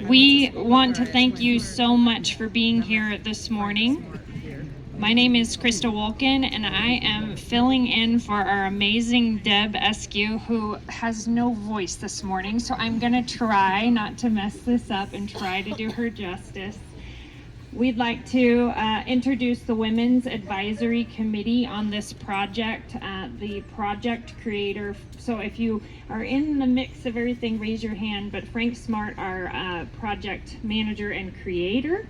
We want to thank you so much for being here this morning. My name is Krista Wolkin, and I am filling in for our amazing Deb Eskew, who has no voice this morning, so I'm going to try not to mess this up and try to do her justice. We'd like to introduce the Women's Advisory Committee on this project, the project creator. So if you are in the mix of everything, raise your hand, but Frank Smart, our project manager and creator,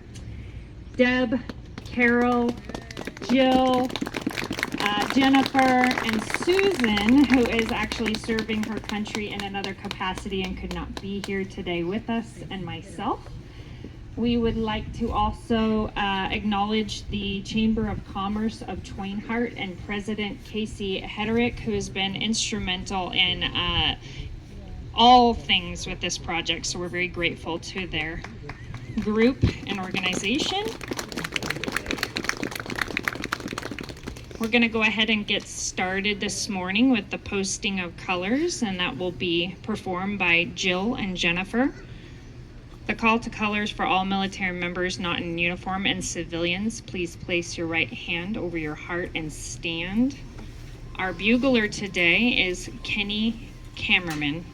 Deb, Carol, Jill, Jennifer, and Susan, who is actually serving her country in another capacity and could not be here today with us, and myself. We would like to also acknowledge the Chamber of Commerce of Twain Harte and President Casey Hederick, who has been instrumental in all things with this project. So we're very grateful to their group and organization. We're going to go ahead and get started this morning with the posting of colors, and that will be performed by Jill and Jennifer. The call to colors for all military members not in uniform and civilians. Please place your right hand over your heart and stand. Our bugler today is Kenny Cameraman.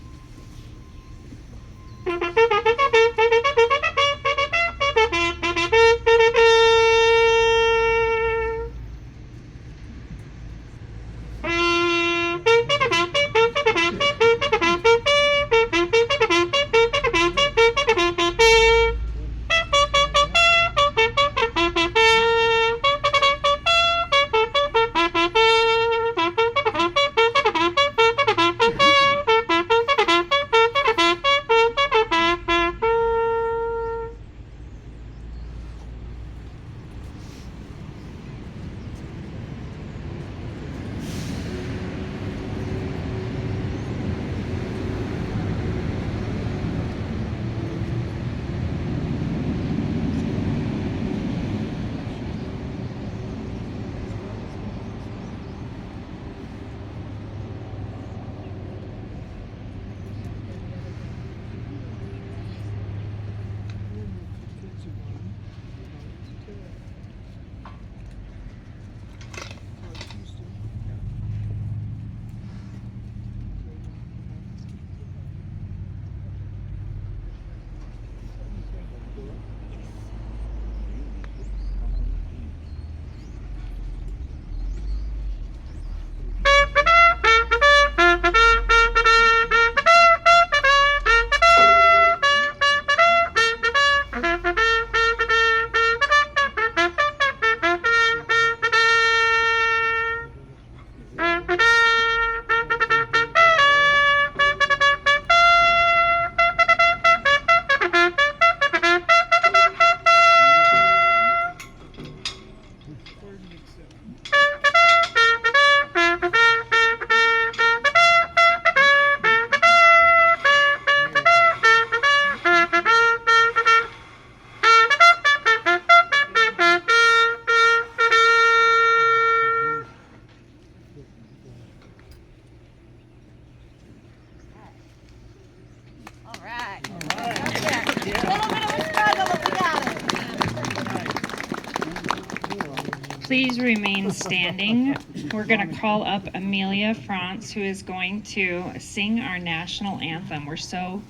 Please remain standing. We're going to call up Amelia France, who is going to sing our national anthem. We're so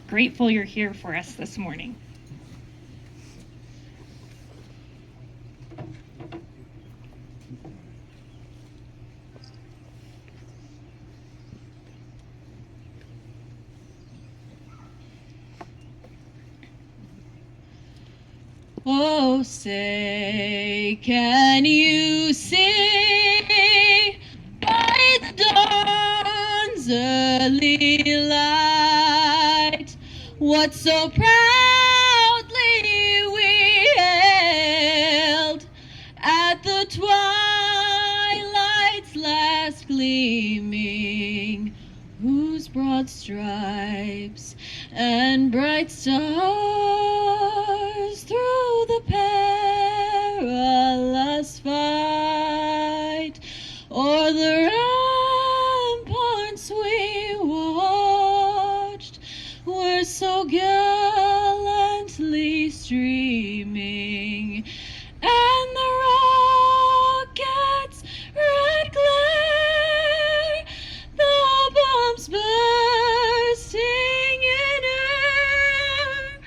grateful you're here for us this morning. Oh, say, can you see by the dawn's early light what so proudly we hailed at the twilight's last gleaming, whose broad stripes and bright stars through the perilous fight o'er the ramparts we watched were so gallantly streaming, and the rocket's red glare, the bombs bursting in air,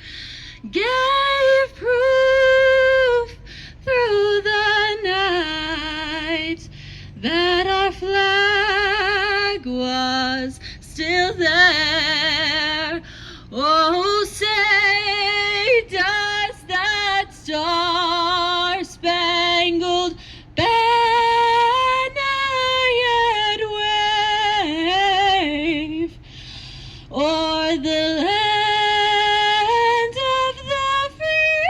gave proof through the night that our flag was still there. Oh, say does that star-spangled banner yet wave o'er the land of the free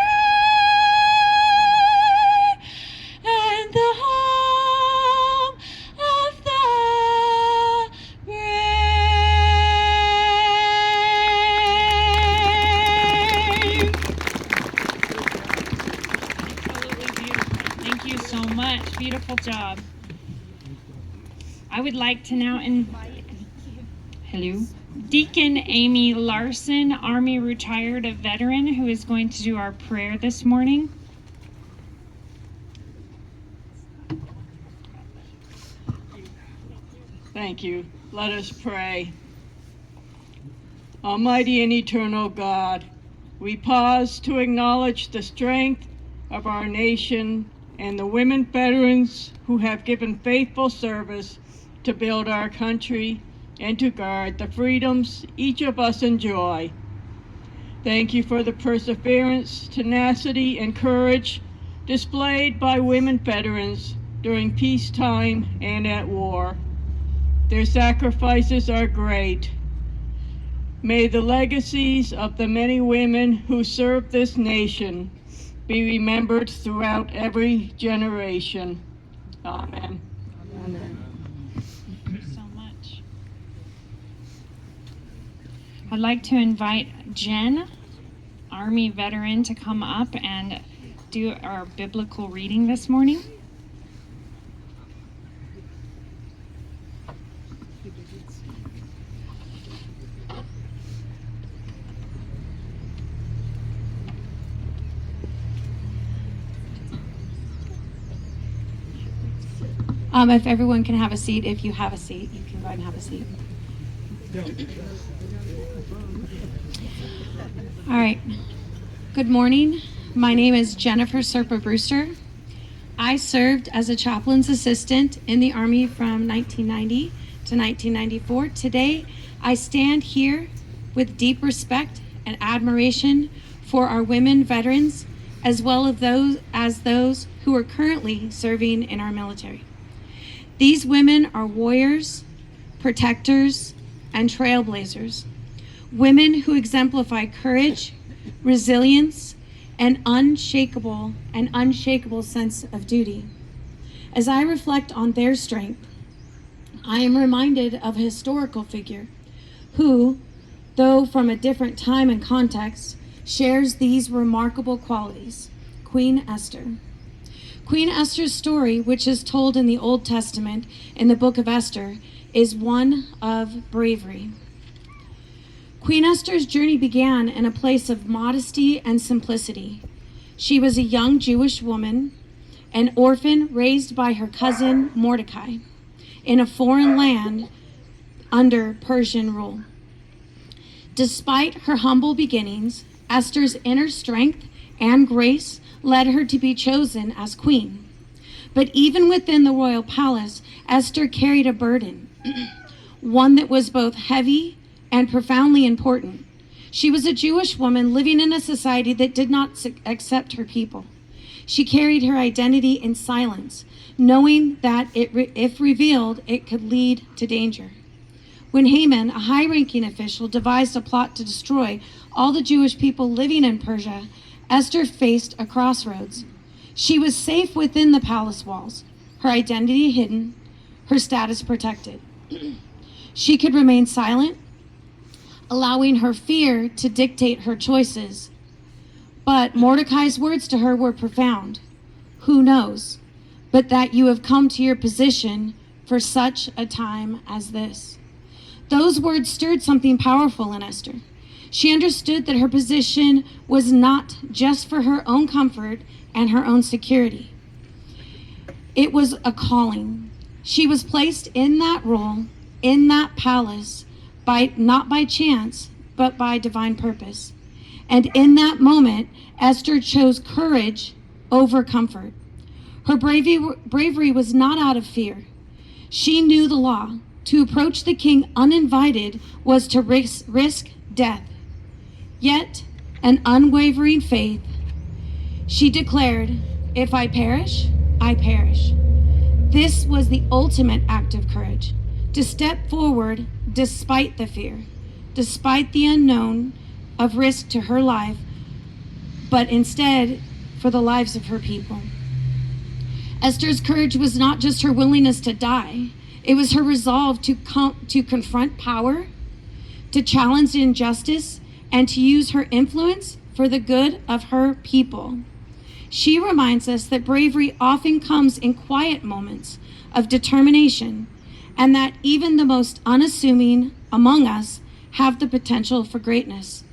and the home of the brave. Absolutely beautiful. Thank you so much. Beautiful job. I would like to now invite Deacon Amy Larson, Army retired veteran, who is going to do our prayer this morning. Thank you. Let us pray. Almighty and eternal God, we pause to acknowledge the strength of our nation and the women veterans who have given faithful service to build our country and to guard the freedoms each of us enjoy. Thank you for the perseverance, tenacity, and courage displayed by women veterans during peacetime and at war. Their sacrifices are great. May the legacies of the many women who served this nation be remembered throughout every generation. Amen. Amen. Thank you so much. I'd like to invite Jen, Army veteran, to come up and do our biblical reading this morning. If everyone can have a seat, if you have a seat, you can go ahead and have a seat. All right. Good morning. My name is Jennifer Serpa Brewster. I served as a chaplain's assistant in the Army from 1990 to 1994. Today, I stand here with deep respect and admiration for our women veterans, as well as those who are currently serving in our military. These women are warriors, protectors, and trailblazers. Women who exemplify courage, resilience, and unshakable sense of duty. As I reflect on their strength, I am reminded of a historical figure who, though from a different time and context, shares these remarkable qualities: Queen Esther. Queen Esther's story, which is told in the Old Testament in the book of Esther, is one of bravery. Queen Esther's journey began in a place of modesty and simplicity. She was a young Jewish woman, an orphan raised by her cousin Mordecai in a foreign land under Persian rule. Despite her humble beginnings, Esther's inner strength and grace led her to be chosen as queen. But even within the royal palace, Esther carried a burden, one that was both heavy and profoundly important. She was a Jewish woman living in a society that did not accept her people. She carried her identity in silence, knowing that if revealed, it could lead to danger. When Haman, a high-ranking official, devised a plot to destroy all the Jewish people living in Persia, Esther faced a crossroads. She was safe within the palace walls, her identity hidden, her status protected. She could remain silent, allowing her fear to dictate her choices. But Mordecai's words to her were profound. Who knows, but that you have come to your position for such a time as this. Those words stirred something powerful in Esther. She understood that her position was not just for her own comfort and her own security. It was a calling. She was placed in that role, in that palace, not by chance, but by divine purpose. And in that moment, Esther chose courage over comfort. Her bravery was not out of fear. She knew the law. To approach the king uninvited was to risk death. Yet, an unwavering faith, she declared, "If I perish, I perish." This was the ultimate act of courage, to step forward despite the fear, despite the unknown of risk to her life, but instead for the lives of her people. Esther's courage was not just her willingness to die, it was her resolve to confront power, to challenge injustice, and to use her influence for the good of her people. She reminds us that bravery often comes in quiet moments of determination, and that even the most unassuming among us have the potential for greatness.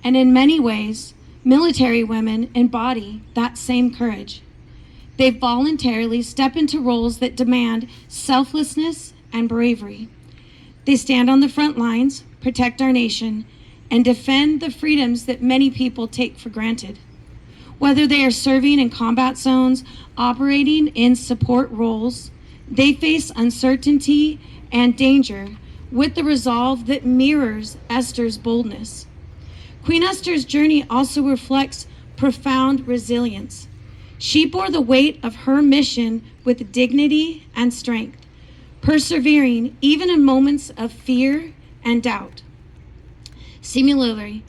And in many ways, military women embody that same courage. They voluntarily step into roles that demand selflessness and bravery. They stand on the front lines, protect our nation, and defend the freedoms that many people take for granted. Whether they are serving in combat zones, operating in support roles, they face uncertainty and danger with the resolve that mirrors Esther's boldness. Queen Esther's journey also reflects profound resilience. She bore the weight of her mission with dignity and strength, persevering even in moments of fear and doubt. Similarly,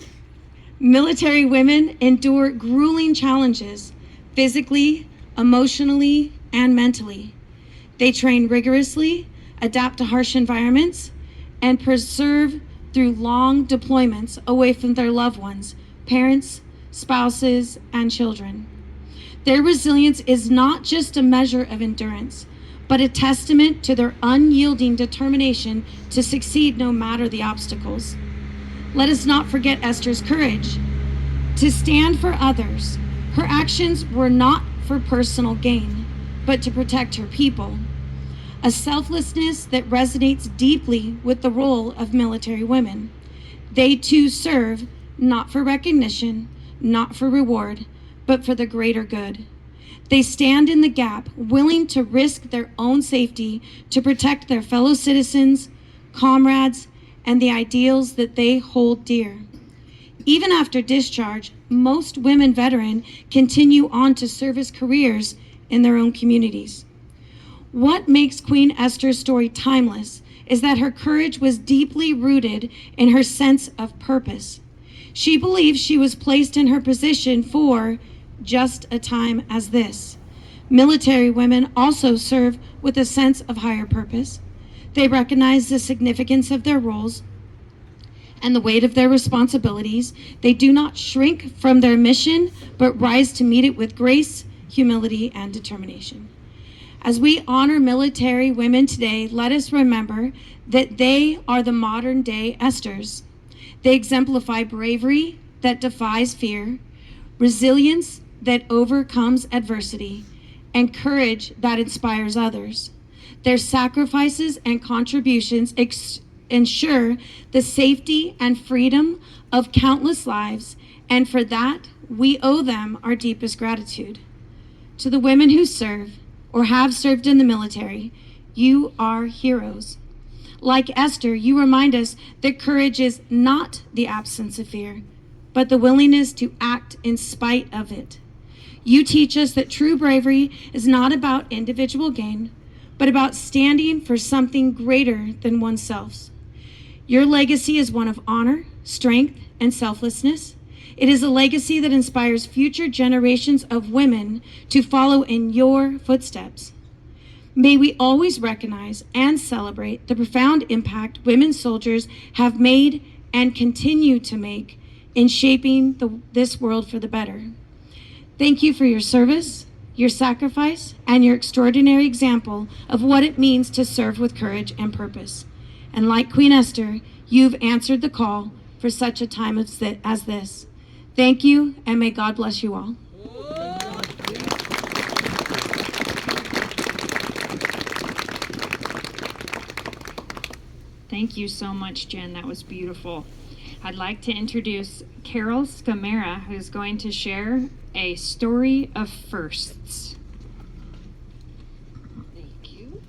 military women endure grueling challenges physically, emotionally, and mentally. They train rigorously, adapt to harsh environments, and persevere through long deployments away from their loved ones, parents, spouses, and children. Their resilience is not just a measure of endurance, but a testament to their unyielding determination to succeed no matter the obstacles. Let us not forget Esther's courage to stand for others. Her actions were not for personal gain, but to protect her people. A selflessness that resonates deeply with the role of military women. They too serve not for recognition, not for reward, but for the greater good. They stand in the gap, willing to risk their own safety to protect their fellow citizens, comrades, and the ideals that they hold dear. Even after discharge, most women veterans continue on to service careers in their own communities. What makes Queen Esther's story timeless is that her courage was deeply rooted in her sense of purpose. She believed she was placed in her position for just a time as this. Military women also serve with a sense of higher purpose. They recognize the significance of their roles and the weight of their responsibilities. They do not shrink from their mission, but rise to meet it with grace, humility, and determination. As we honor military women today, let us remember that they are the modern day Esthers. They exemplify bravery that defies fear, resilience that overcomes adversity, and courage that inspires others. Their sacrifices and contributions ensure the safety and freedom of countless lives, and for that, we owe them our deepest gratitude. To the women who serve or have served in the military, you are heroes. Like Esther, you remind us that courage is not the absence of fear, but the willingness to act in spite of it. You teach us that true bravery is not about individual gain, but about standing for something greater than oneself. Your legacy is one of honor, strength, and selflessness. It is a legacy that inspires future generations of women to follow in your footsteps. May we always recognize and celebrate the profound impact women soldiers have made and continue to make in shaping this world for the better. Thank you for your service, your sacrifice, and your extraordinary example of what it means to serve with courage and purpose. And like Queen Esther, you've answered the call for such a time as this. Thank you, and may God bless you all. Thank you so much, Jen. That was beautiful. I'd like to introduce Carol Scamara, who's going to share a story of firsts. Thank you.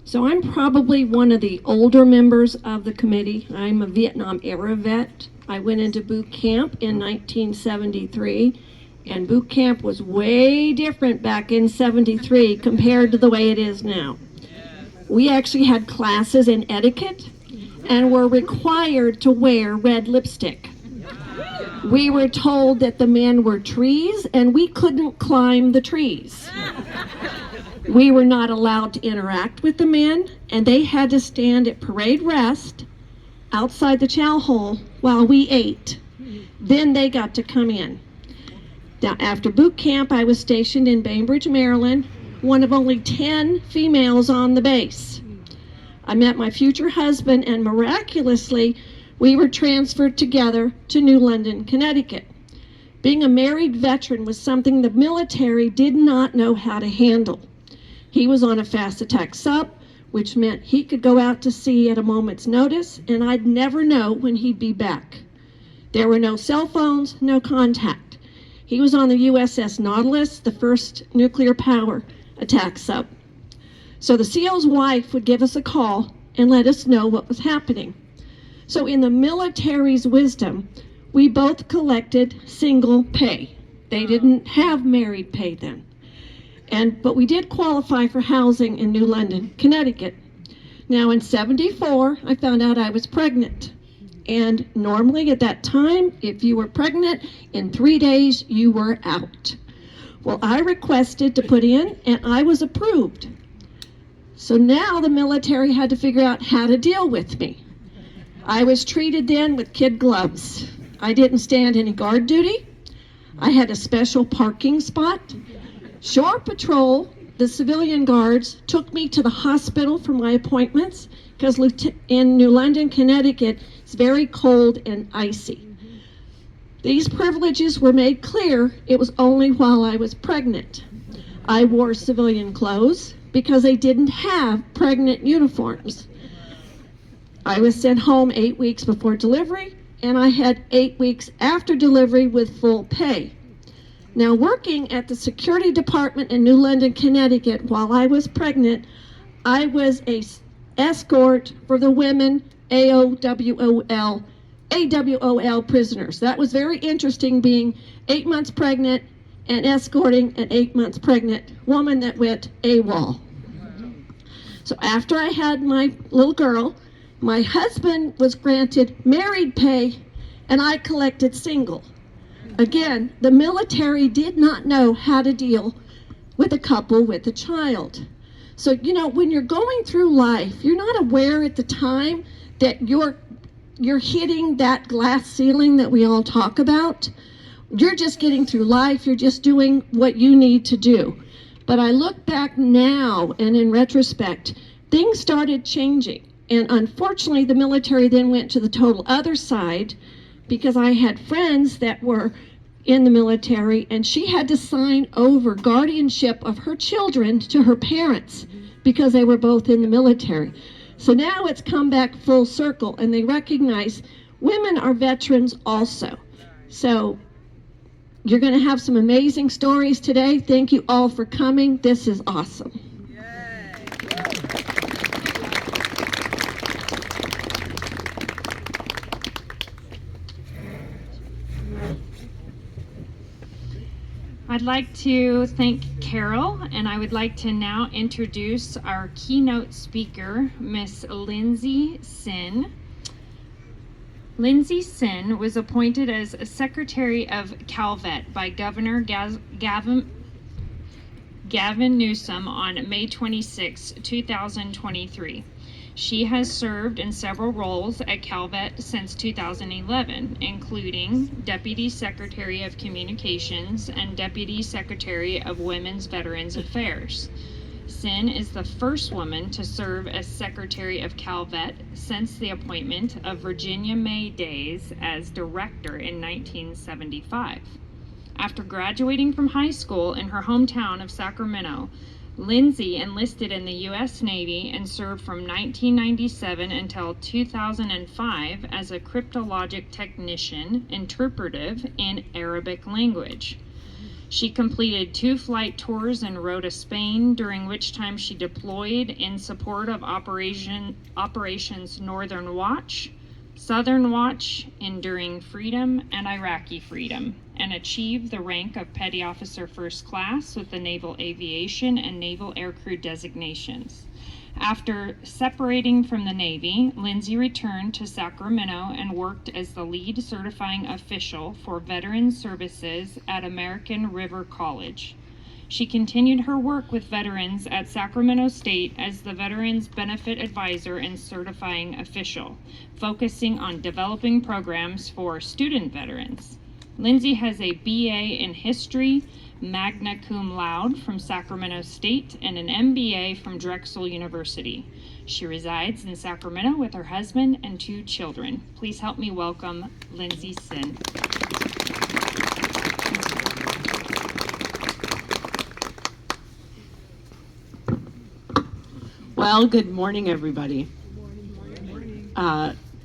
So I'm probably one of the older members of the committee. I'm a Vietnam era vet. I went into boot camp in 1973, and boot camp was way different back in 73 compared to the way it is now. We actually had classes in etiquette and were required to wear red lipstick. We were told that the men were trees and we couldn't climb the trees. We were not allowed to interact with the men, and they had to stand at parade rest outside the chow hole while we ate. Then they got to come in. Now, after boot camp, I was stationed in Bainbridge, Maryland, one of only 10 females on the base. I met my future husband, and miraculously, we were transferred together to New London, Connecticut. Being a married veteran was something the military did not know how to handle. He was on a fast attack sub, which meant he could go out to sea at a moment's notice, and I'd never know when he'd be back. There were no cell phones, no contact. He was on the USS Nautilus, the first nuclear power attack sub. So the CO's wife would give us a call and let us know what was happening. So in the military's wisdom, we both collected single pay. They didn't have married pay then. But we did qualify for housing in New London, Connecticut. Now in 74, I found out I was pregnant. And normally at that time, if you were pregnant, in 3 days you were out. Well, I requested to put in, and I was approved. So now the military had to figure out how to deal with me. I was treated then with kid gloves. I didn't stand any guard duty. I had a special parking spot. Shore Patrol, the civilian guards, took me to the hospital for my appointments because in New London, Connecticut, it's very cold and icy. These privileges were made clear it was only while I was pregnant. I wore civilian clothes because they didn't have pregnant uniforms. I was sent home 8 weeks before delivery, and I had 8 weeks after delivery with full pay. Now, working at the security department in New London, Connecticut, while I was pregnant, I was an escort for the women AWOL prisoners. That was very interesting, being 8 months pregnant and escorting an 8 months pregnant woman that went AWOL. So after I had my little girl, my husband was granted married pay and I collected single. Again, the military did not know how to deal with a couple with a child. So, you know, when you're going through life, you're not aware at the time that you're hitting that glass ceiling that we all talk about. You're just getting through life. You're just doing what you need to do. But I look back now, and in retrospect, things started changing. And unfortunately, the military then went to the total other side, because I had friends that were in the military, and she had to sign over guardianship of her children to her parents because they were both in the military. So now it's come back full circle, and they recognize women are veterans also. So you're going to have some amazing stories today. Thank you all for coming. This is awesome. I'd like to thank Carol, and I would like to now introduce our keynote speaker, Miss Lindsay Sin. Lindsay Sin was appointed as Secretary of Calvet by Governor Gavin Newsom on May 26, 2023. She has served in several roles at Calvet since 2011, including Deputy Secretary of Communications and Deputy Secretary of Women's Veterans Affairs. Sin is the first woman to serve as Secretary of Calvet since the appointment of Virginia May Days as director in 1975. After graduating from high school in her hometown of Sacramento, Lindsay enlisted in the U.S. Navy and served from 1997 until 2005 as a cryptologic technician, interpretive in Arabic language. She completed 2 flight tours in Rota, Spain, during which time she deployed in support of Operations Northern Watch, Southern Watch, Enduring Freedom, and Iraqi Freedom, and achieved the rank of Petty Officer First Class with the Naval Aviation and Naval Aircrew designations. After separating from the Navy, Lindsay returned to Sacramento and worked as the lead certifying official for veteran services at American River College. She continued her work with veterans at Sacramento State as the Veterans Benefit Advisor and certifying official, focusing on developing programs for student veterans. Lindsay has a BA in History, magna cum laude from Sacramento State, and an MBA from Drexel University. She resides in Sacramento with her husband and 2 children. Please help me welcome Lindsay Sin. Well, good morning, everybody.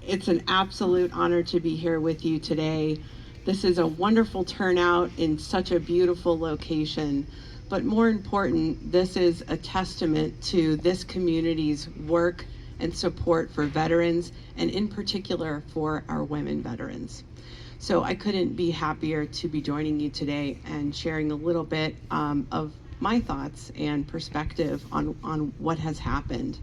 It's an absolute honor to be here with you today. This is a wonderful turnout in such a beautiful location, but more important, this is a testament to this community's work and support for veterans, and in particular for our women veterans. So I couldn't be happier to be joining you today and sharing a little bit of my thoughts and perspective on what has happened.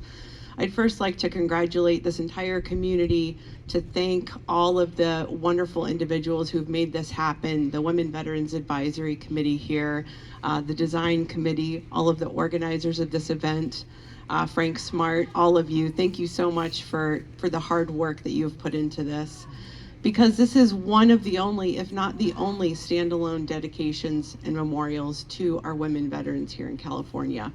I'd first like to congratulate this entire community, to thank all of the wonderful individuals who've made this happen, the Women Veterans Advisory Committee here, the Design Committee, all of the organizers of this event, Frank Smart, all of you. Thank you so much for the hard work that you've put into this, because this is one of the only, if not the only, standalone dedications and memorials to our women veterans here in California.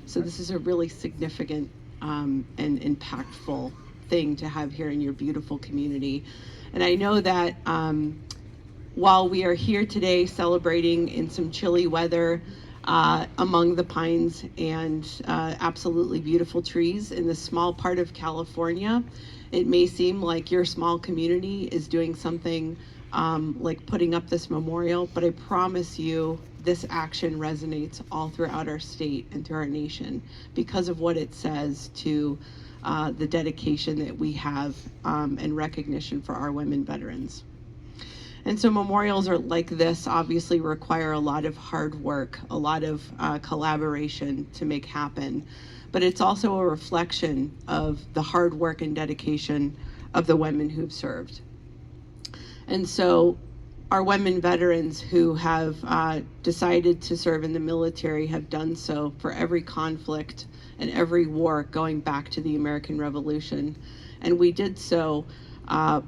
So this is a really significant and impactful thing to have here in your beautiful community. And I know that while we are here today celebrating in some chilly weather among the pines and absolutely beautiful trees in this small part of California, it may seem like your small community is doing something like putting up this memorial, but I promise you this action resonates all throughout our state and through our nation because of what it says to the dedication that we have and recognition for our women veterans. And so memorials are like this obviously require a lot of hard work, a lot of collaboration to make happen, but it's also a reflection of the hard work and dedication of the women who've served. And so our women veterans who have decided to serve in the military have done so for every conflict and every war going back to the American Revolution. And we did so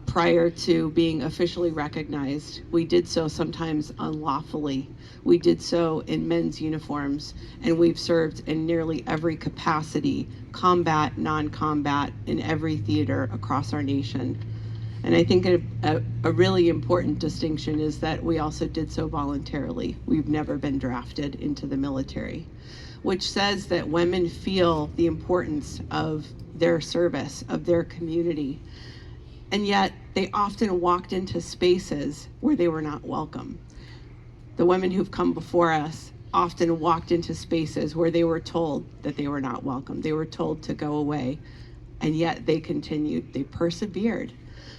prior to being officially recognized. We did so sometimes unlawfully. We did so in men's uniforms, and we've served in nearly every capacity, combat, non-combat, in every theater across our nation. And I think a really important distinction is that we also did so voluntarily. We've never been drafted into the military, which says that women feel the importance of their service, of their community. And yet they often walked into spaces where they were not welcome. The women who've come before us often walked into spaces where they were told that they were not welcome. They were told to go away, and yet they continued, they persevered,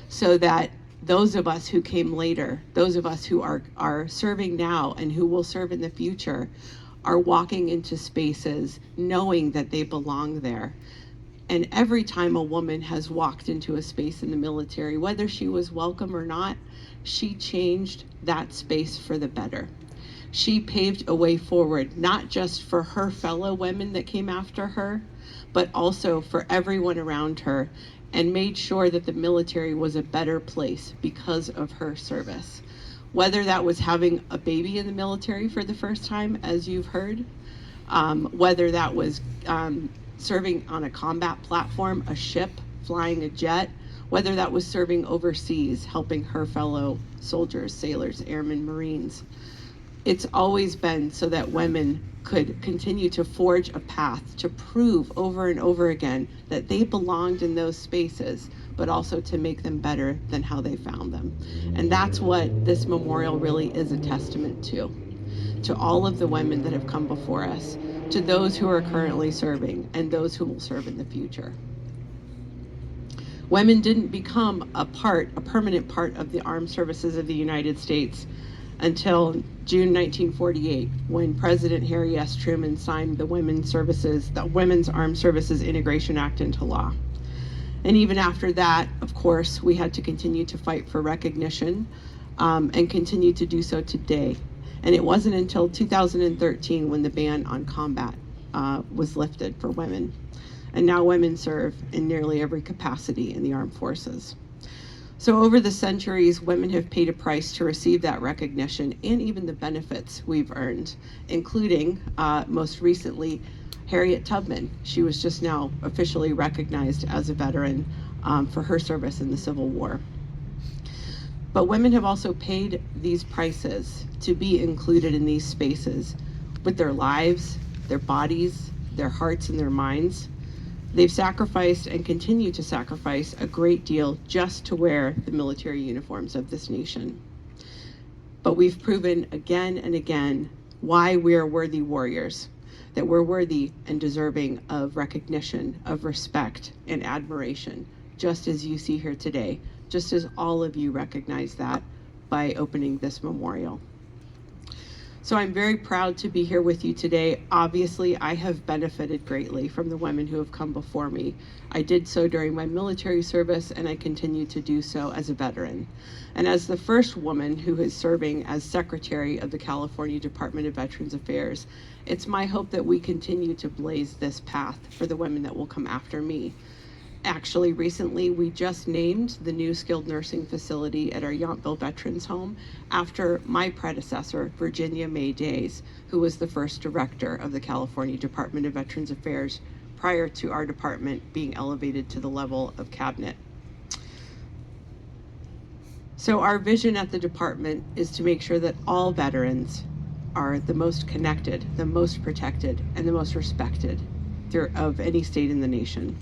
so that those of us who came later, those of us who are serving now and who will serve in the future, are walking into spaces knowing that they belong there. And every time a woman has walked into a space in the military, whether she was welcome or not, she changed that space for the better. She paved a way forward, not just for her fellow women that came after her, but also for everyone around her, and made sure that the military was a better place because of her service. Whether that was having a baby in the military for the first time, as you've heard, whether that was serving on a combat platform, a ship, flying a jet, whether that was serving overseas, helping her fellow soldiers, sailors, airmen, Marines. It's always been so that women could continue to forge a path to prove over and over again that they belonged in those spaces, but also to make them better than how they found them. And that's what this memorial really is a testament to all of the women that have come before us, to those who are currently serving and those who will serve in the future. Women didn't become a permanent part of the armed services of the United States until June 1948, when President Harry S. Truman signed the Women's Armed Services Integration Act into law. And even after that, of course, we had to continue to fight for recognition and continue to do so today. And it wasn't until 2013 when the ban on combat was lifted for women. And now women serve in nearly every capacity in the armed forces. So over the centuries, women have paid a price to receive that recognition and even the benefits we've earned, including most recently, Harriet Tubman. She was just now officially recognized as a veteran for her service in the Civil War. But women have also paid these prices to be included in these spaces with their lives, their bodies, their hearts, and their minds. They've sacrificed and continue to sacrifice a great deal just to wear the military uniforms of this nation. But we've proven again and again why we are worthy warriors, that we're worthy and deserving of recognition, of respect and admiration, just as you see here today, just as all of you recognize that by opening this memorial. So I'm very proud to be here with you today. Obviously, I have benefited greatly from the women who have come before me. I did so during my military service, and I continue to do so as a veteran. And as the first woman who is serving as Secretary of the California Department of Veterans Affairs, it's my hope that we continue to blaze this path for the women that will come after me. Actually, recently, we just named the new skilled nursing facility at our Yountville Veterans Home after my predecessor, Virginia May Days, who was the first director of the California Department of Veterans Affairs prior to our department being elevated to the level of cabinet. So our vision at the department is to make sure that all veterans are the most connected, the most protected, and the most respected of any state in the nation.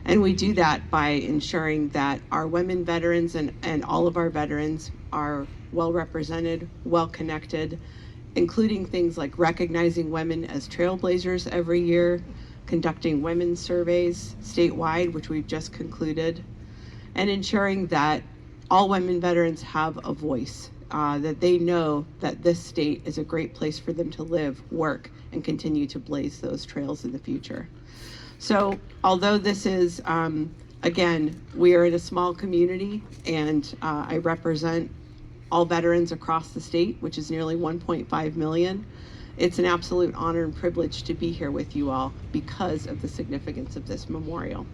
And we do that by ensuring that our women veterans and all of our veterans are well represented, well connected, including things like recognizing women as trailblazers every year, conducting women's surveys statewide, which we've just concluded, and ensuring that all women veterans have a voice, that they know that this state is a great place for them to live, work, and continue to blaze those trails in the future. So although this is, again, we are in a small community, and I represent all veterans across the state, which is nearly 1.5 million. It's an absolute honor and privilege to be here with you all because of the significance of this memorial.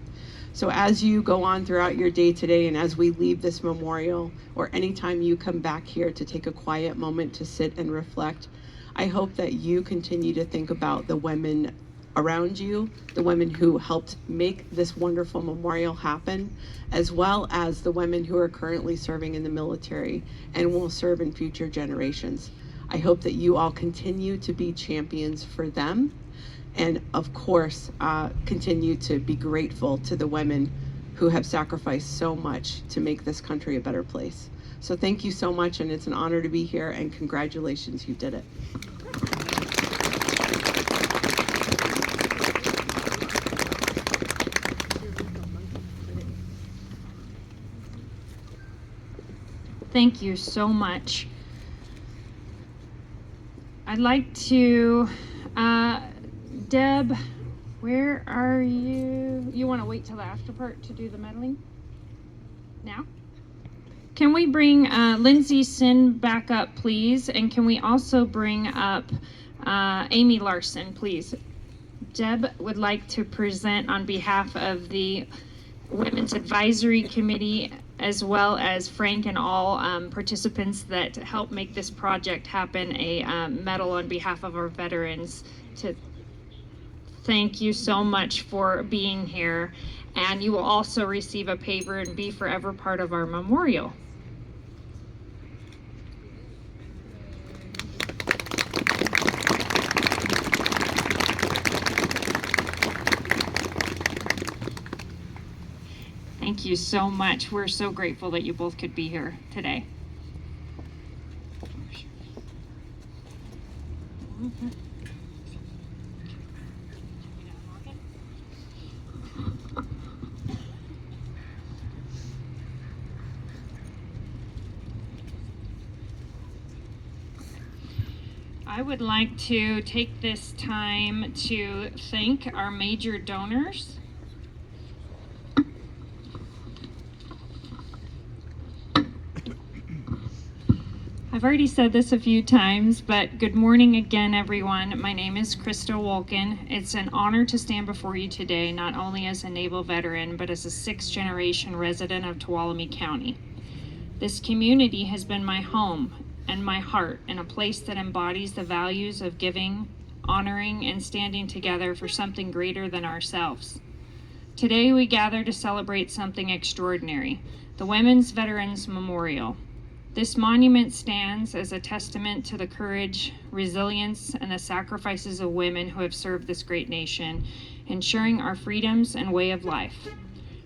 So as you go on throughout your day today, and as we leave this memorial, or anytime you come back here to take a quiet moment to sit and reflect, I hope that you continue to think about the women around you, the women who helped make this wonderful memorial happen, as well as the women who are currently serving in the military and will serve in future generations. I hope that you all continue to be champions for them, and of course, continue to be grateful to the women who have sacrificed so much to make this country a better place. So thank you so much, and it's an honor to be here, and congratulations, you did it. Thank you so much. I'd like to, Deb, where are you? You want to wait till the after part to do the medaling? Now? Can we bring Lindsay Sin back up, please? And can we also bring up Amy Larson, please? Deb would like to present on behalf of the Women's Advisory Committee, as well as Frank and all participants that help make this project happen, a medal on behalf of our veterans to Thank you so much for being here. And you will also receive a paper and be forever part of our memorial. Thank you so much. We're so grateful that you both could be here today. I would like to take this time to thank our major donors. I've already said this a few times, but good morning again, everyone. My name is Krista Wolken. It's an honor to stand before you today, not only as a naval veteran, but as a sixth-generation resident of Tuolumne County. This community has been my home and my heart, and a place that embodies the values of giving, honoring, and standing together for something greater than ourselves. Today, we gather to celebrate something extraordinary, the Women's Veterans Memorial. This monument stands as a testament to the courage, resilience, and the sacrifices of women who have served this great nation, ensuring our freedoms and way of life.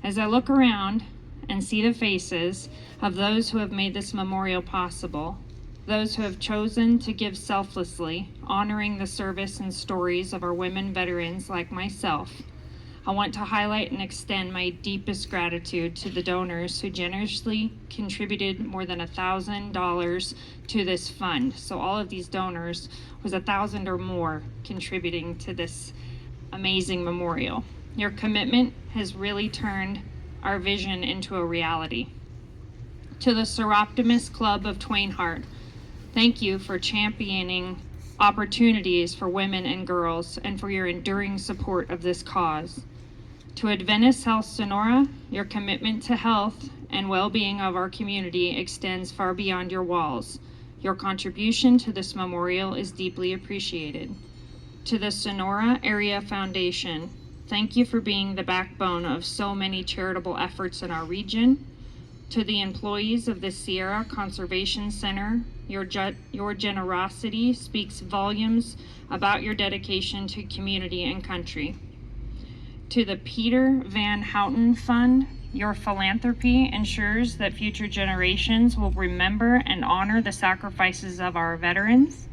As I look around and see the faces of those who have made this memorial possible, those who have chosen to give selflessly, honoring the service and stories of our women veterans like myself, I want to highlight and extend my deepest gratitude to the donors who generously contributed more than $1,000 to this fund. So all of these donors was 1,000 or more contributing to this amazing memorial. Your commitment has really turned our vision into a reality. To the Seroptimus Club of Twain Harte, thank you for championing opportunities for women and girls and for your enduring support of this cause. To Adventist Health Sonora, your commitment to health and well-being of our community extends far beyond your walls. Your contribution to this memorial is deeply appreciated. To the Sonora Area Foundation, thank you for being the backbone of so many charitable efforts in our region. To the employees of the Sierra Conservation Center, your generosity speaks volumes about your dedication to community and country. To the Peter Van Houten Fund, your philanthropy ensures that future generations will remember and honor the sacrifices of our veterans.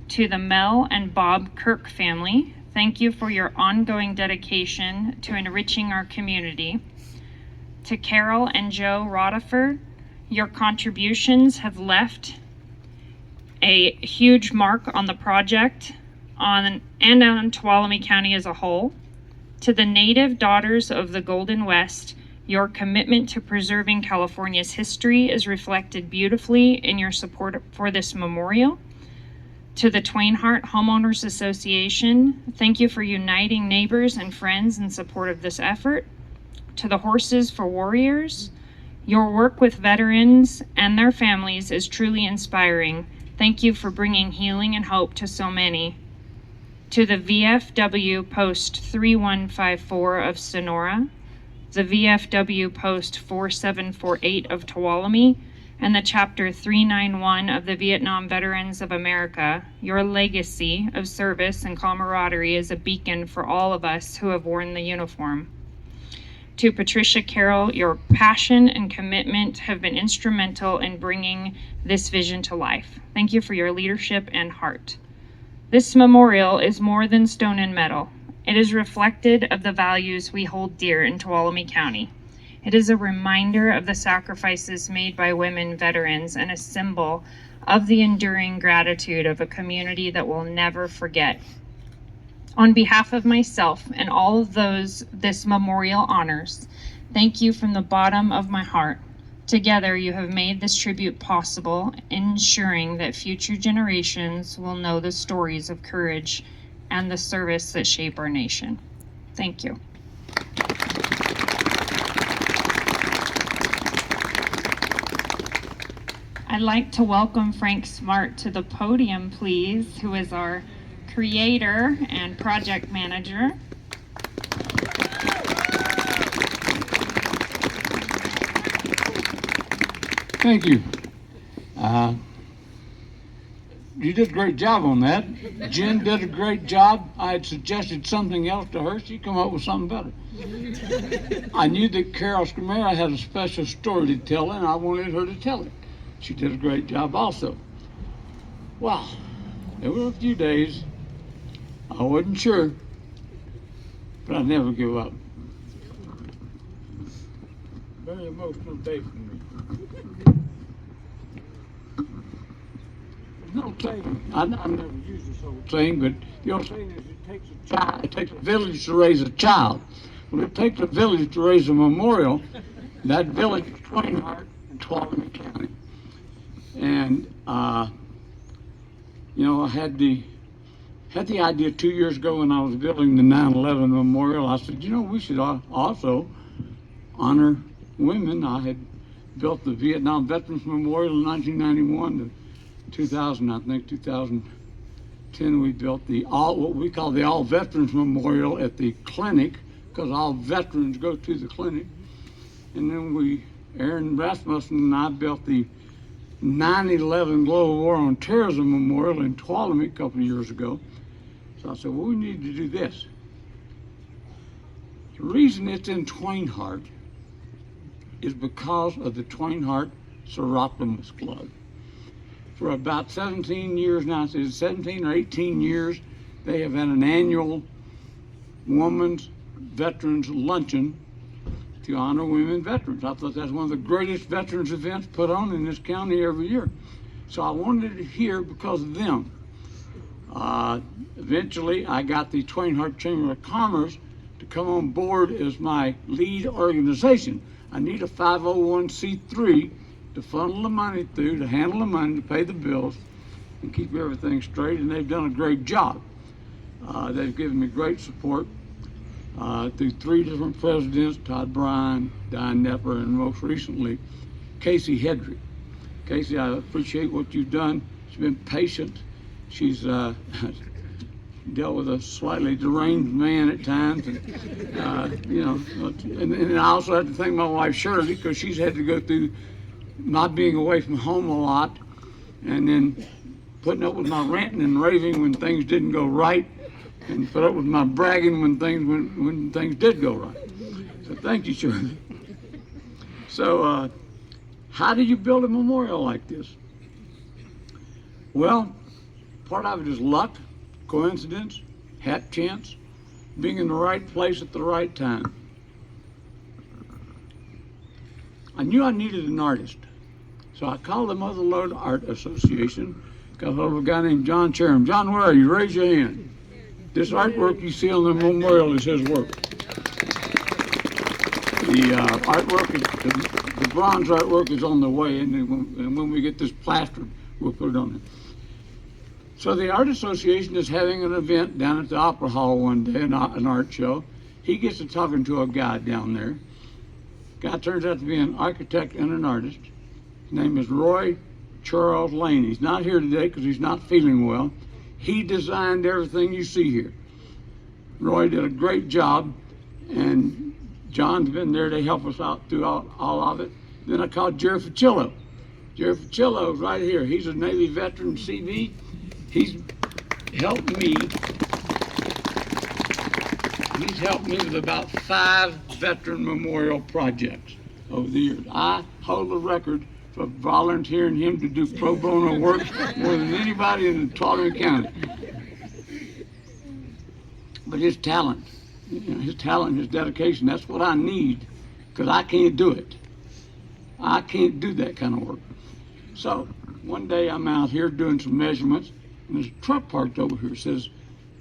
To the Mel and Bob Kirk family, thank you for your ongoing dedication to enriching our community. To Carol and Joe Rodiford, your contributions have left a huge mark on the project and on Tuolumne County as a whole. To the Native Daughters of the Golden West, your commitment to preserving California's history is reflected beautifully in your support for this memorial. To the Twain Harte Homeowners Association, thank you for uniting neighbors and friends in support of this effort. To the Horses for Warriors, your work with veterans and their families is truly inspiring. Thank you for bringing healing and hope to so many. To the VFW Post 3154 of Sonora, the VFW Post 4748 of Tuolumne, and the Chapter 391 of the Vietnam Veterans of America, your legacy of service and camaraderie is a beacon for all of us who have worn the uniform. To Patricia Carroll, your passion and commitment have been instrumental in bringing this vision to life. Thank you for your leadership and heart. This memorial is more than stone and metal. It is reflected of the values we hold dear in Tuolumne County. It is a reminder of the sacrifices made by women veterans and a symbol of the enduring gratitude of a community that will never forget. On behalf of myself and all of those this memorial honors, thank you from the bottom of my heart. Together, you have made this tribute possible, ensuring that future generations will know the stories of courage and the service that shape our nation. Thank you. I'd like to welcome Frank Smart to the podium, please, who is our creator and project manager. Thank you. You did a great job on that. Jen did a great job. I had suggested something else to her. She come up with something better. I knew that Carol Scamara had a special story to tell, and I wanted her to tell it. She did a great job also. Wow. There were a few days I wasn't sure, but I never give up. Very emotional day for me. There's no saying. I've never used this old saying, but the old saying is it takes a village to raise a child. Well, it takes a village to raise a memorial. That village is Twain Harte in Tuolumne County. And I had the idea 2 years ago when I was building the 9/11 memorial. I said, we should also honor women. I had built the Vietnam Veterans Memorial in 1991 to 2000, I think 2010. We built what we call the All Veterans Memorial at the clinic, because all veterans go to the clinic. And then Aaron Rasmussen and I built the 9/11 Global War on Terrorism Memorial in Tuolumne a couple of years ago. So I said, we need to do this. The reason it's in Twain Harte is because of the Twain Harte Seropolis Club. For about 17 years now, 17 or 18 years, they have had an annual Women's Veterans Luncheon to honor women veterans. I thought that's one of the greatest veterans events put on in this county every year. So I wanted it here because of them. Eventually, I got the Twain Harte Chamber of Commerce to come on board as my lead organization. I need a 501c3 to funnel the money through, to handle the money, to pay the bills, and keep everything straight, and they've done a great job. They've given me great support through 3 different presidents, Todd Bryan, Diane Nepper, and most recently, Casey Hedrick. Casey, I appreciate what you've done. She's been patient. She's dealt with a slightly deranged man at times, and and I also have to thank my wife Shirley, because she's had to go through not being away from home a lot, and then putting up with my ranting and raving when things didn't go right, and put up with my bragging when things did go right. So thank you, Shirley. So how do you build a memorial like this? Well, part of it is luck, coincidence, hat chance, being in the right place at the right time. I knew I needed an artist, so I called the Mother Lode Art Association, got hold of a guy named John Chatham. John, where are you? Raise your hand. This artwork you see on the memorial is his work. The artwork, the bronze artwork is on the way, and when we get this plastered, we'll put it on there. So the Art Association is having an event down at the Opera Hall one day, an art show. He gets to talking to a guy down there. Guy turns out to be an architect and an artist. His name is Roy Charles Lane. He's not here today because he's not feeling well. He designed everything you see here. Roy did a great job, and John's been there to help us out through all of it. Then I called Jerry Ficillo. Jerry Ficillo is right here. He's a Navy veteran CV. He's helped me with about 5 veteran memorial projects over the years. I hold the record for volunteering him to do pro bono work more than anybody in Tuolumne County. But his talent, his dedication, that's what I need, because I can't do it. I can't do that kind of work. So one day I'm out here doing some measurements, and there's a truck parked over here. It says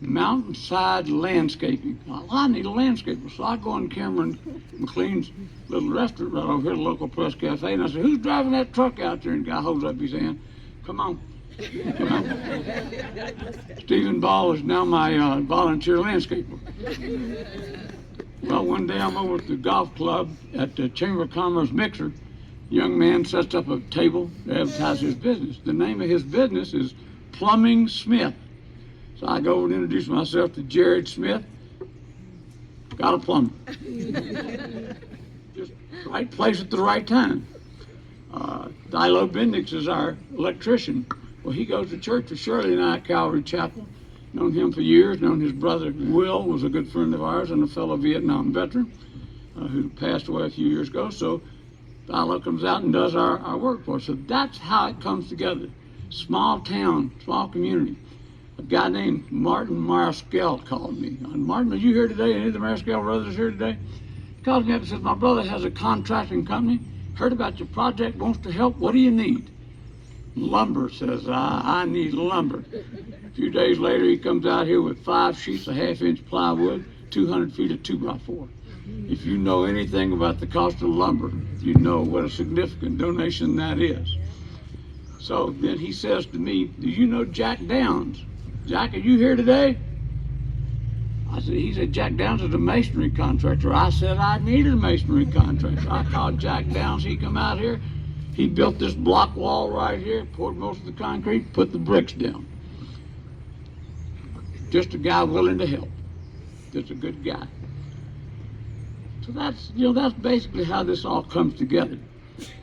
Mountainside Landscaping. Well, I need a landscaper. So I go on Cameron McLean's little restaurant right over here, the local press cafe, and I said, who's driving that truck out there? And the guy holds up his hand. Come on. Come on. Stephen Ball is now my volunteer landscaper. Well, one day I'm over at the golf club at the Chamber of Commerce Mixer. Young man sets up a table to advertise his business. The name of his business is Plumbing Smith. So I go and introduce myself to Jared Smith. Got a plumber. Just right place at the right time. Dilo Bendix is our electrician. Well, he goes to church with Shirley and I at Calvary Chapel. Known him for years. Known his brother Will, was a good friend of ours and a fellow Vietnam veteran who passed away a few years ago. So Dilo comes out and does our work for us. So that's how it comes together. Small town, small community. A guy named Martin Marskel called me. Martin, are you here today? Any of the Marskel brothers here today? He called me up and said, my brother has a contracting company. Heard about your project, wants to help. What do you need? Lumber, says I need lumber. A few days later, he comes out here with 5 sheets of 1/2-inch plywood, 200 feet of 2x4. If you know anything about the cost of lumber, you know what a significant donation that is. So then he says to me, do you know Jack Downs? Jack, are you here today? He said, Jack Downs is a masonry contractor. I said, I needed a masonry contractor. I called Jack Downs. He come out here. He built this block wall right here, poured most of the concrete, put the bricks down. Just a guy willing to help. Just a good guy. So that's basically how this all comes together.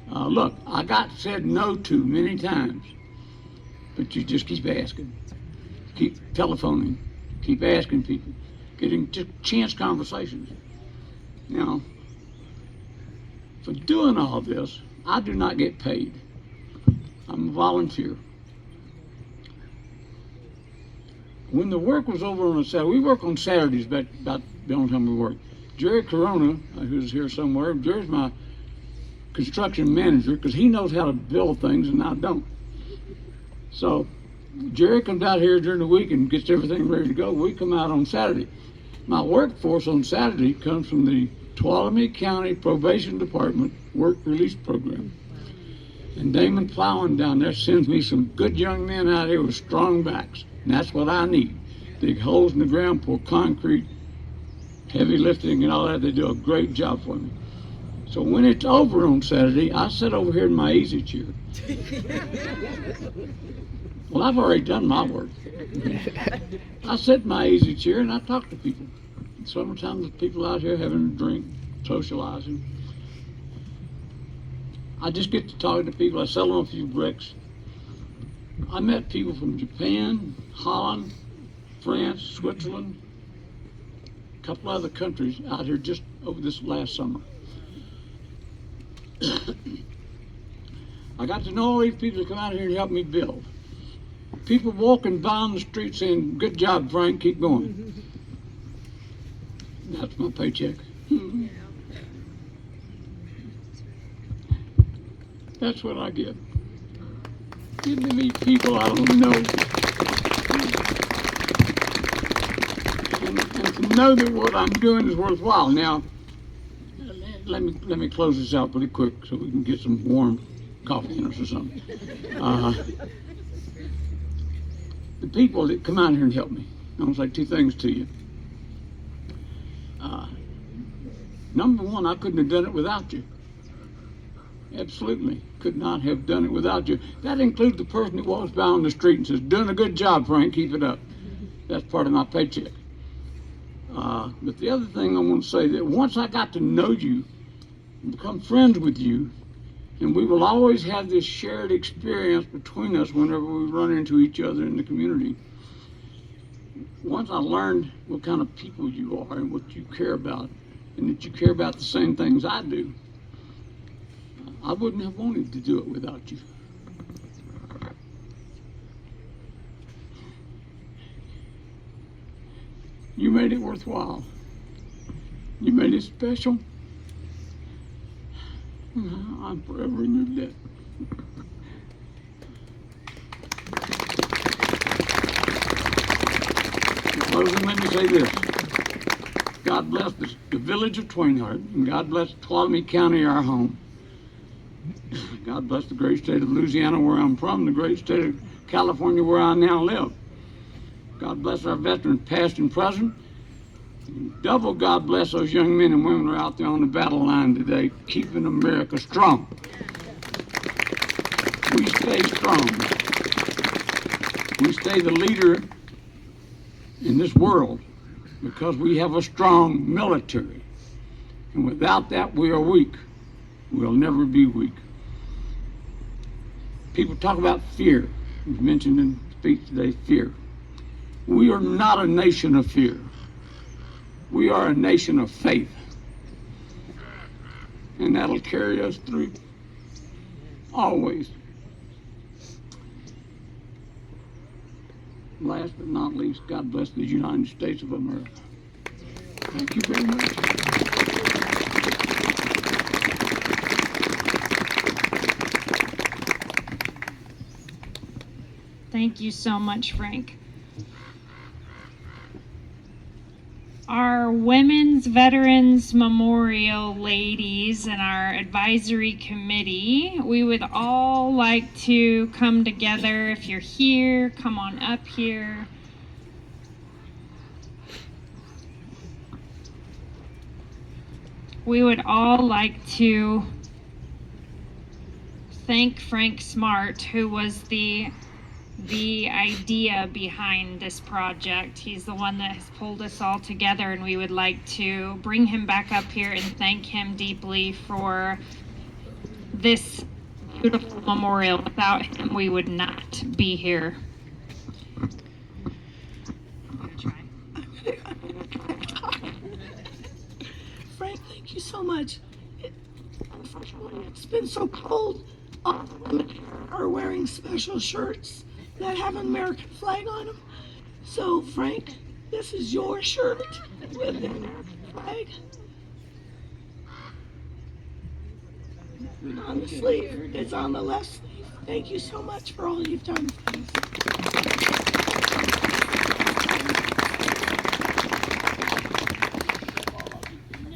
Look, I got said no to many times, but you just keep asking. Keep telephoning. Keep asking people. Getting chance conversations. Now, for doing all this, I do not get paid. I'm a volunteer. When the work was over on a Saturday, we work on Saturdays about the only time we work. Jerry Corona, who's here somewhere, Jerry's my construction manager because he knows how to build things and I don't. So Jerry comes out here during the week and gets everything ready to go. We come out on Saturday. My workforce on Saturday comes from the Tuolumne County Probation Department Work Release Program. And Damon Plowing down there sends me some good young men out here with strong backs. And that's what I need. Dig holes in the ground, pour concrete, heavy lifting and all that. They do a great job for me. So when it's over on Saturday, I sit over here in my easy chair. Well, I've already done my work. I sit in my easy chair and I talk to people. Sometimes the people out here having a drink, socializing. I just get to talking to people. I sell them a few bricks. I met people from Japan, Holland, France, Switzerland, a couple other countries out here just over this last summer. I got to know all these people that come out here and help me build. People walking down the street saying, good job, Frank, keep going. That's my paycheck. That's what I get. Getting to meet people I don't know. And to know that what I'm doing is worthwhile. Now, let me close this out pretty quick so we can get some warm coffee in us or something. The people that come out here and help me, I want to say 2 things to you. Number one, I couldn't have done it without you. Absolutely could not have done it without you. That includes the person that walks by on the street and says, doing a good job, Frank, keep it up. That's part of my paycheck. But the other thing I want to say that once I got to know you and become friends with you, and we will always have this shared experience between us whenever we run into each other in the community. Once I learned what kind of people you are and what you care about, and that you care about the same things I do, I wouldn't have wanted to do it without you. You made it worthwhile. You made it special. I'm forever in your debt. In closing, let me say this. God bless the village of Twain Harte, and God bless Tuolumne County, our home. God bless the great state of Louisiana, where I'm from, the great state of California, where I now live. God bless our veterans, past and present. Double God bless those young men and women who are out there on the battle line today, keeping America strong. We stay strong. We stay the leader in this world because we have a strong military. And without that, we are weak. We'll never be weak. People talk about fear. It was mentioned in the speech today, fear. We are not a nation of fear. We are a nation of faith. And that'll carry us through always. Last but not least, God bless the United States of America. Thank you very much. Thank you so much, Frank. Our Women's Veterans Memorial ladies and our advisory committee, we would all like to come together. If you're here, come on up here. We would all like to thank Frank Smart, who was the idea behind this project. He's the one that has pulled us all together, and we would like to bring him back up here and thank him deeply for this beautiful memorial. Without him, we would not be here. Frank, thank you so much. Unfortunately, it's been so cold. All the women here are wearing special shirts that have an American flag on them. So, Frank, this is your shirt with the American flag. On the sleeve, it's on the left sleeve. Thank you so much for all you've done for us.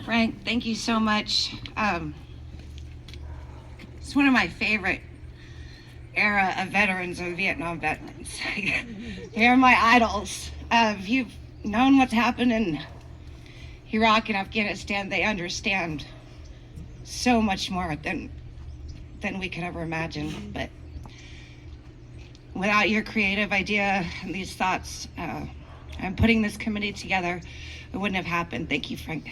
Frank, thank you so much. It's one of my favorite era of veterans and Vietnam veterans. They are my idols. If you've known what's happened in Iraq and Afghanistan, they understand so much more than we could ever imagine. But without your creative idea and these thoughts and putting this committee together, it wouldn't have happened. Thank you, Frank.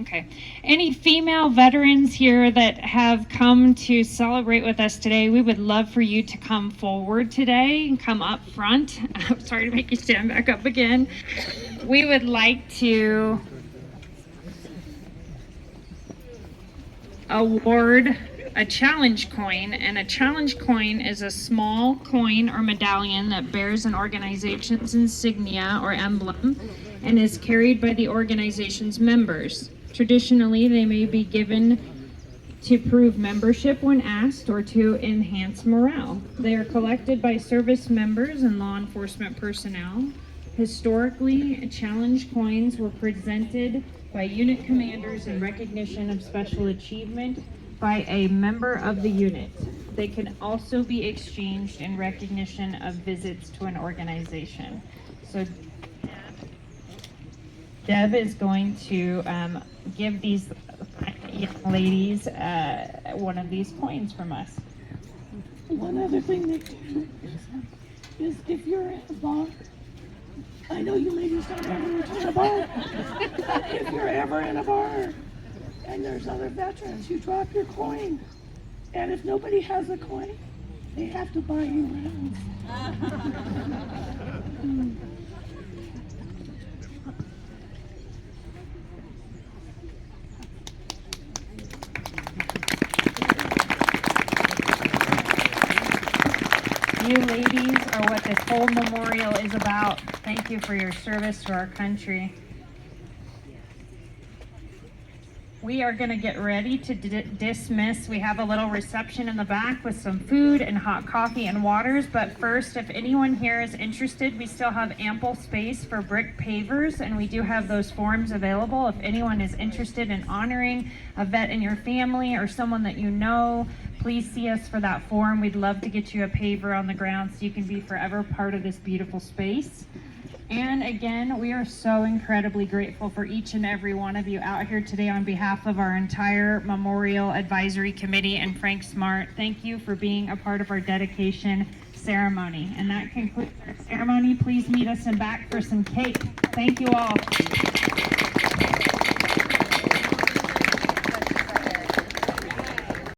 Okay. Any female veterans here that have come to celebrate with us today, we would love for you to come forward today and come up front. I'm sorry to make you stand back up again. We would like to award a challenge coin, and a challenge coin is a small coin or medallion that bears an organization's insignia or emblem and is carried by the organization's members. Traditionally, they may be given to prove membership when asked or to enhance morale. They are collected by service members and law enforcement personnel. Historically, challenge coins were presented by unit commanders in recognition of special achievement by a member of the unit. They can also be exchanged in recognition of visits to an organization. So Deb is going to give these young ladies one of these coins from us. One other thing they do is if you're at a bar, I know you ladies don't ever return a bar, but if you're ever in a bar and there's other veterans, you drop your coin, and if nobody has a coin, they have to buy you rounds. You ladies are what this whole memorial is about. Thank you for your service to our country. We are going to get ready to dismiss. We have a little reception in the back with some food and hot coffee and waters. But first, if anyone here is interested, we still have ample space for brick pavers, and we do have those forms available. If anyone is interested in honoring a vet in your family or someone that you know, please see us for that form. We'd love to get you a paver on the ground so you can be forever part of this beautiful space. And again, we are so incredibly grateful for each and every one of you out here today on behalf of our entire Memorial Advisory Committee and Frank Smart. Thank you for being a part of our dedication ceremony. And that concludes our ceremony. Please meet us in back for some cake. Thank you all.